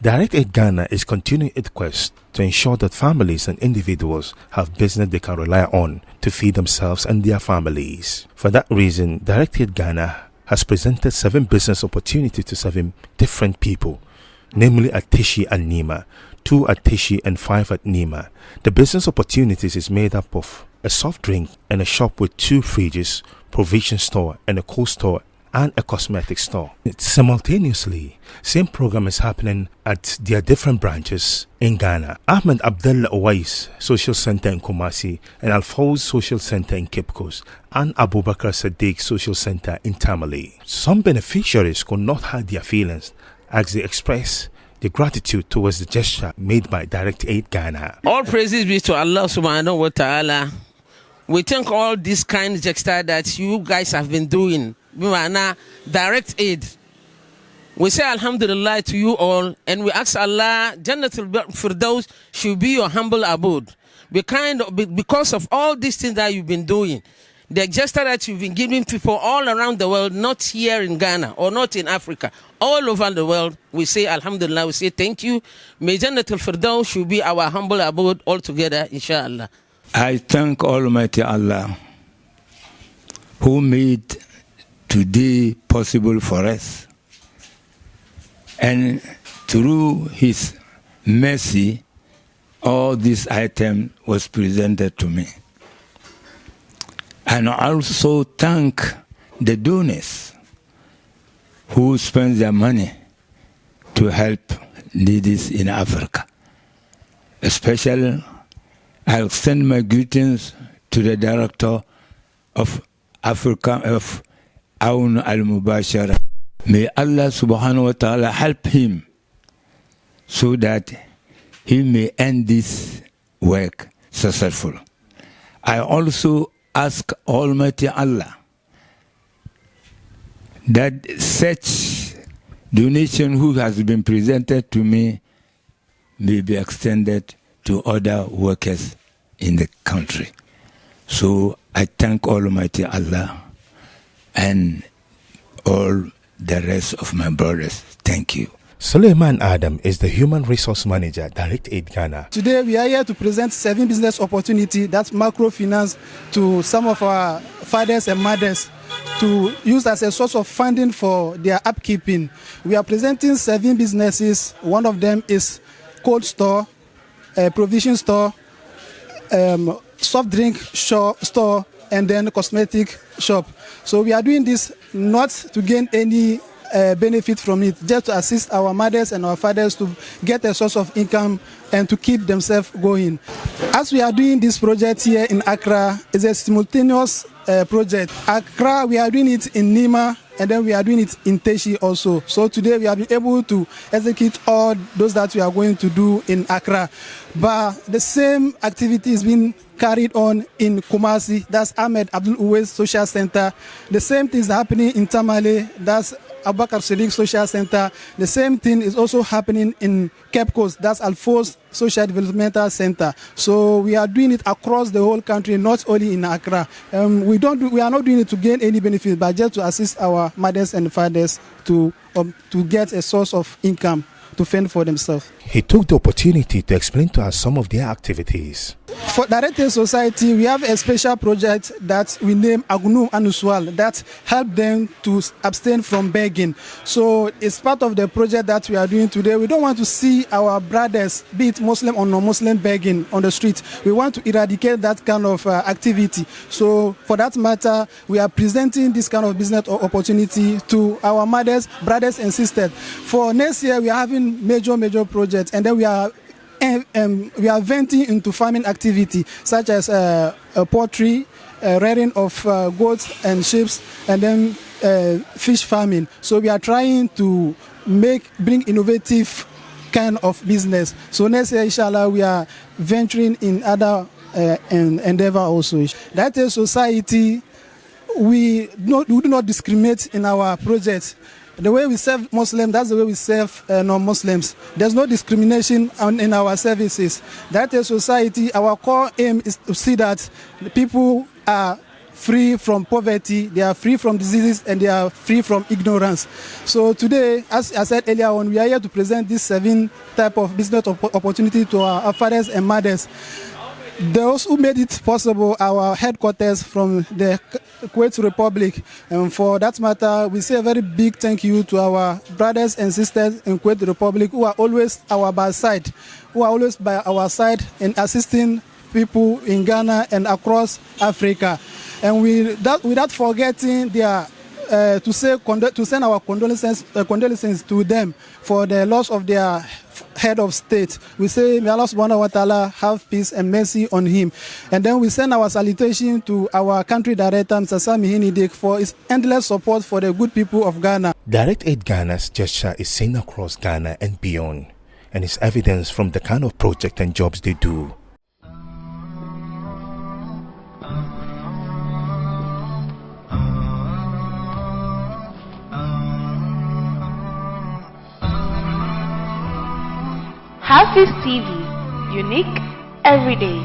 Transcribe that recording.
Direct Aid Ghana is continuing its quest to ensure that families and individuals have business they can rely on to feed themselves and their families. For that reason, Direct Aid Ghana has presented 7 business opportunities to 7 different people, namely at Tishi and Nima, 2 at Tishi and 5 at Nima. The business opportunities is made up of a soft drink and a shop with 2 fridges, provision store and a cold store and a cosmetic store. Simultaneously, same program is happening at their different branches in Ghana. Ahmed Abdullah Owais Social Center in Kumasi and Al-Fawz Social Center in Cape Coast and Abubakar Sadiq Social Center in Tamale. Some beneficiaries could not hide their feelings as they express the gratitude towards the gesture made by Direct Aid Ghana. All praises be to Allah subhanahu wa ta'ala. We thank all this kind gesture that you guys have been doing. Direct Aid. We say Alhamdulillah to you all, and we ask Allah, Jannatul Firdaus should be your humble abode. Because of all these things that you've been doing, the gesture that you've been giving people all around the world, not here in Ghana or not in Africa, all over the world, we say Alhamdulillah, we say thank you. May Jannatul Firdaus should be our humble abode altogether, inshallah. I thank Almighty Allah who made today possible for us, and through his mercy all this item was presented to me. And I also thank the donors who spend their money to help needies in Africa. Especially, I'll send my greetings to the director of Africa of Aun al-Mubashara. May Allah subhanahu wa ta'ala help him so that he may end this work successful. I also ask Almighty Allah that such donation who has been presented to me may be extended to other workers in the country. So I thank Almighty Allah and all the rest of my brothers. Thank you. Suleiman Adam is the Human Resource Manager, Direct Aid Ghana. Today we are here to present 7 business opportunities, that's microfinance, to some of our fathers and mothers to use as a source of funding for their upkeeping. We are presenting 7 businesses. One of them is cold store, provision store, soft drink store, and then cosmetic shop. So we are doing this not to gain any benefit from it, just to assist our mothers and our fathers to get a source of income and to keep themselves going. As we are doing this project here in Accra, it's a simultaneous project. Accra, we are doing it in Nima, and then we are doing it in Teshi also. So today we have been able to execute all those that we are going to do in Accra. But the same activity is being carried on in Kumasi, that's Ahmed Abdul Uwais Social Center. The same thing is happening in Tamale, that's Abubakar Sadiq Social Center. The same thing is also happening in Cape Coast, that's Al-Fawz Social Developmental Center. So we are doing it across the whole country, not only in Accra. We are not doing it to gain any benefit, but just to assist our mothers and fathers to get a source of income to fend for themselves. He took the opportunity to explain to us some of their activities. For Direct Aid Society, we have a special project that we name Agunum Anuswal that help them to abstain from begging. So it's part of the project that we are doing today. We don't want to see our brothers, be it Muslim or non-Muslim, begging on the street. We want to eradicate that kind of activity. So for that matter, we are presenting this kind of business opportunity to our mothers, brothers and sisters. For next year, we are having major projects, and then we are venting into farming activity such as poultry, rearing of goats and sheep, and then fish farming. So we are trying to bring innovative kind of business. So next year, inshallah, we are venturing in other endeavor also. That is society. We do not discriminate in our project. The way we serve Muslims, that's the way we serve non-Muslims. There's no discrimination in our services. That is society. Our core aim is to see that the people are free from poverty, they are free from diseases, and they are free from ignorance. So today, as I said earlier on, we are here to present this 7 type of business opportunity to our fathers and mothers. Those who made it possible, our headquarters from the Kuwait Republic, and for that matter, we say a very big thank you to our brothers and sisters in Kuwait Republic who are always by our side in assisting people in Ghana and across Africa. And without forgetting their to send our condolences to them for the loss of their head of state. We say, may Allah subhanahu wa ta'ala have peace and mercy on him. And then we send our salutation to our country director, Mr. Sami Hinidik, for his endless support for the good people of Ghana. Direct Aid Ghana's gesture is seen across Ghana and beyond, and is evidence from the kind of project and jobs they do. HAFIZ TV, unique every day.